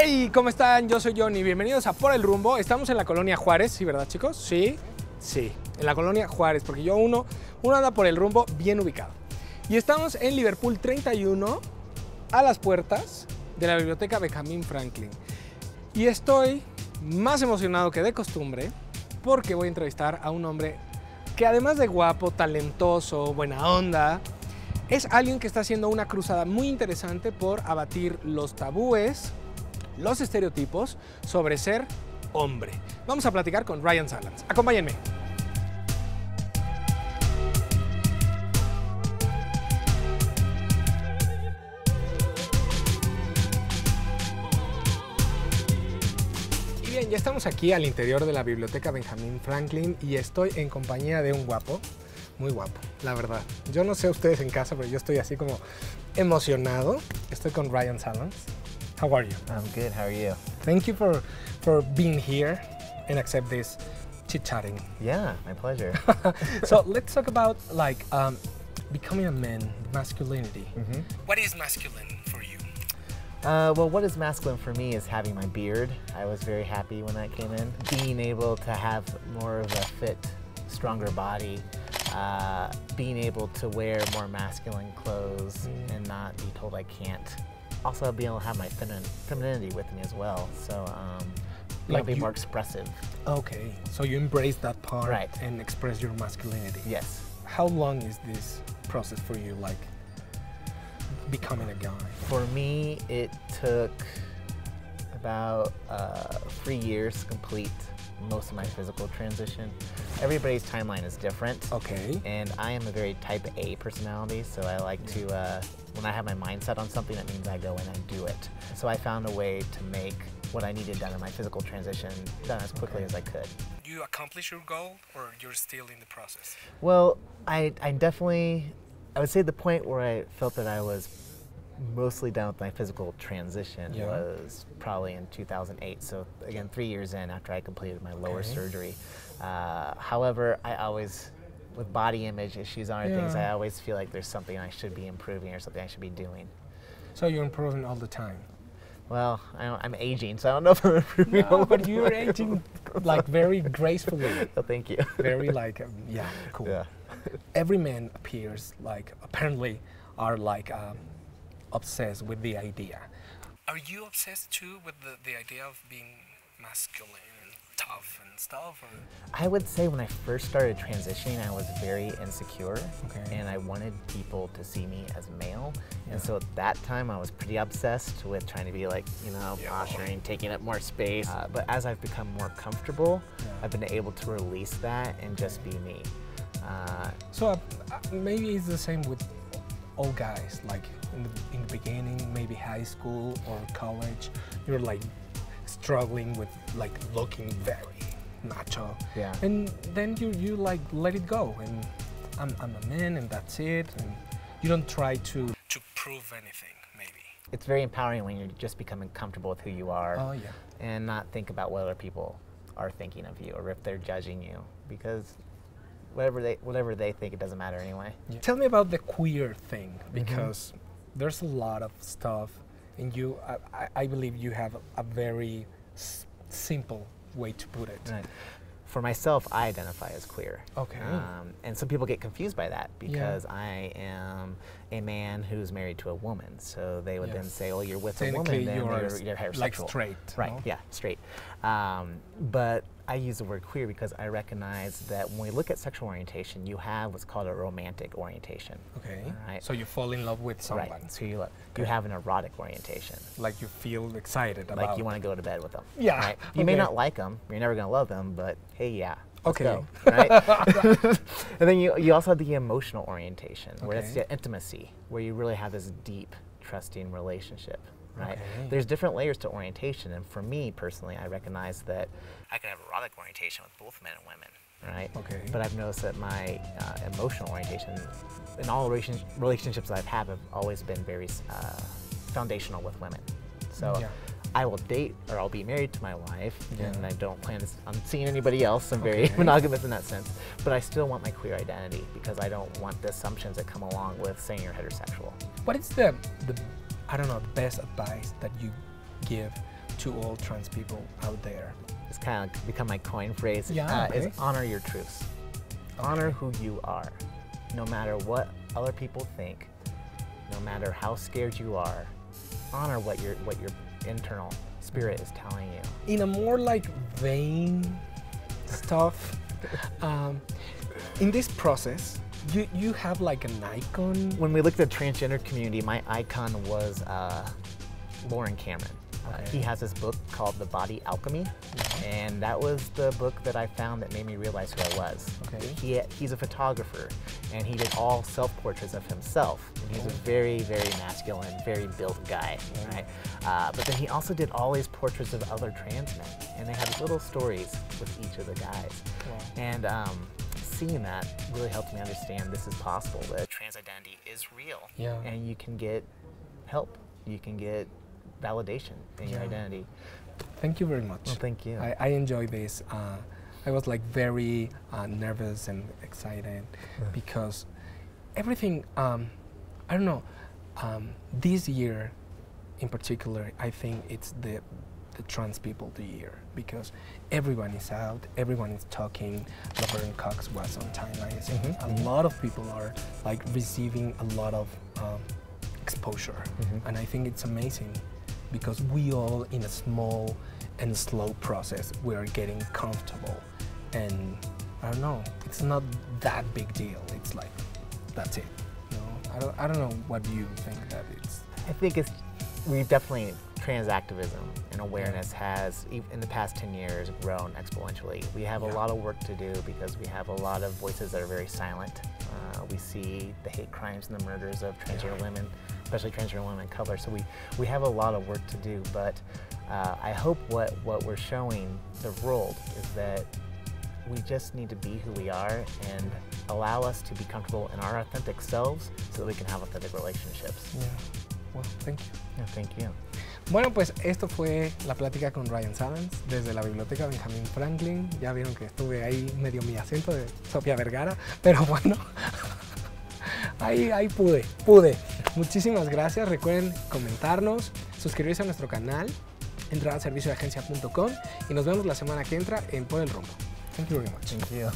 Hey, ¿cómo están? Yo soy Johnny, bienvenidos a Por el Rumbo. Estamos en la colonia Juárez, ¿sí, verdad, chicos? Sí, en la colonia Juárez, porque uno anda por el rumbo bien ubicado. Y estamos en Liverpool 31, a las puertas de la biblioteca Benjamin Franklin. Y estoy más emocionado que de costumbre, porque voy a entrevistar a un hombre que, además de guapo, talentoso, buena onda, es alguien que está haciendo una cruzada muy interesante por abatir los tabúes, los estereotipos sobre ser hombre. Vamos a platicar con Ryan Sallans. Acompáñenme. Y bien, ya estamos aquí al interior de la biblioteca Benjamin Franklin y estoy en compañía de un guapo, muy guapo, la verdad. Yo no sé ustedes en casa, pero yo estoy así como emocionado. Estoy con Ryan Sallans. How are you? I'm good. How are you? Thank you for being here and accept this chit-chatting. Yeah, my pleasure. So let's talk about becoming a man, masculinity. Mm-hmm. What is masculine for you? Well, what is masculine for me is having my beard. I was very happy when that came in. Being able to have more of a fit, stronger body. Being able to wear more masculine clothes and not be told I can't. Also being able to have my femininity with me as well, so like be more expressive. Okay, so you embrace that part, right, and express your masculinity. Yes. How long is this process for you, like becoming a guy? For me, it took about 3 years to complete most of my physical transition. Everybody's timeline is different. Okay. And I am a very type A personality, so I like to, when I have my mindset on something, that means I go in and do it. So I found a way to make what I needed done in my physical transition done as quickly as I could. You accomplish your goal, or you're still in the process? Well, I definitely, I would say the point where I felt that I was mostly done with my physical transition was probably in 2008. So again, 3 years in after I completed my lower surgery. However, I always, with body image issues and other things, I always feel like there's something I should be improving or something I should be doing. So you're improving all the time? Well, I'm aging, so I don't know if I'm improving. No, but you're aging like very gracefully. Oh, thank you. Very like, yeah, cool. Yeah. Every man appears like, apparently, are like obsessed with the idea. Are you obsessed too with the idea of being masculine and tough and stuff? Or? I would say when I first started transitioning, I was very insecure, and I wanted people to see me as male. And so at that time, I was pretty obsessed with trying to be like, posturing, taking up more space. But as I've become more comfortable, I've been able to release that and just be me. So maybe it's the same with all guys, like in the beginning, maybe high school or college, you're like struggling with like looking very macho. Yeah. And then you like let it go, and I'm a man and that's it, and you don't try to prove anything, maybe. It's very empowering when you're just becoming comfortable with who you are. Oh, yeah. And not think about what other people are thinking of you or if they're judging you, because whatever they think, it doesn't matter anyway. Yeah. Tell me about the queer thing, because there's a lot of stuff, and I believe you have a very simple way to put it. Right. For myself, I identify as queer. Okay. And some people get confused by that because I am a man who's married to a woman. So they would then say, "Oh, you're with a woman, then you're heterosexual." Like straight. Right, no? yeah, straight. But I use the word queer because I recognize that when we look at sexual orientation, you have what's called a romantic orientation. Okay. Right? So you fall in love with someone. Right. So you have an erotic orientation. Like you feel excited about. Like you want to go to bed with them. Yeah. Right? You may not like them. You're never going to love them, but hey, yeah. Let's go, right? And then you also have the emotional orientation, where that's the intimacy, where you really have this deep, trusting relationship. Right? There's different layers to orientation, and for me personally, I recognize that I can have erotic orientation with both men and women, right? But I've noticed that my emotional orientation in all relationships that I've had have always been very foundational with women. So I will date, or I'll be married to my wife, and I don't plan on seeing anybody else. I'm very monogamous in that sense. But I still want my queer identity because I don't want the assumptions that come along with saying you're heterosexual. What is the I don't know, the best advice that you give to all trans people out there? It's kind of become my coin phrase. Yeah, is honor your truths. Okay. Honor who you are, no matter what other people think, no matter how scared you are. Honor what your internal spirit is telling you. In a more like vain stuff, in this process, you have like an icon. When we looked at the transgender community, my icon was Lauren Cameron. Okay. He has this book called The Body Alchemy, and that was the book that I found that made me realize who I was. Okay. He's a photographer, and he did all self-portraits of himself. And he's a very, very masculine, very built guy, right? But then he also did all these portraits of other trans men, and they had little stories with each of the guys. Wow. And seeing that really helped me understand this is possible, that trans identity is real, and you can get help, you can get validation in your identity. Thank you very much. Well, thank you. I enjoy this. I was like very nervous and excited because everything, I don't know, this year in particular, I think it's the trans people the year, because everyone is out, everyone is talking. Laverne Cox was on Time Magazine. A lot of people are like receiving a lot of exposure, and I think it's amazing because we all, in a small and slow process, we are getting comfortable, and I don't know, it's not that big deal. It's like, that's it. You know? I don't know what you think that it's. I think we definitely, trans activism and awareness has, in the past 10 years, grown exponentially. We have a lot of work to do because we have a lot of voices that are very silent. We see the hate crimes and the murders of transgender women, especially transgender women of color. So we have a lot of work to do, but I hope what we're showing the world is that we just need to be who we are and allow us to be comfortable in our authentic selves so that we can have authentic relationships. Yeah. Well, thank you. Yeah, thank you. Bueno, pues esto fue la plática con Ryan Sallans desde la Biblioteca Benjamin Franklin. Ya vieron que estuve ahí medio mi acento de Sofía Vergara, pero bueno, ahí pude. Muchísimas gracias. Recuerden comentarnos, suscribirse a nuestro canal, entrar a serviciodeagencia.com y nos vemos la semana que entra en Por el Rumbo. Thank you very much. Thank you.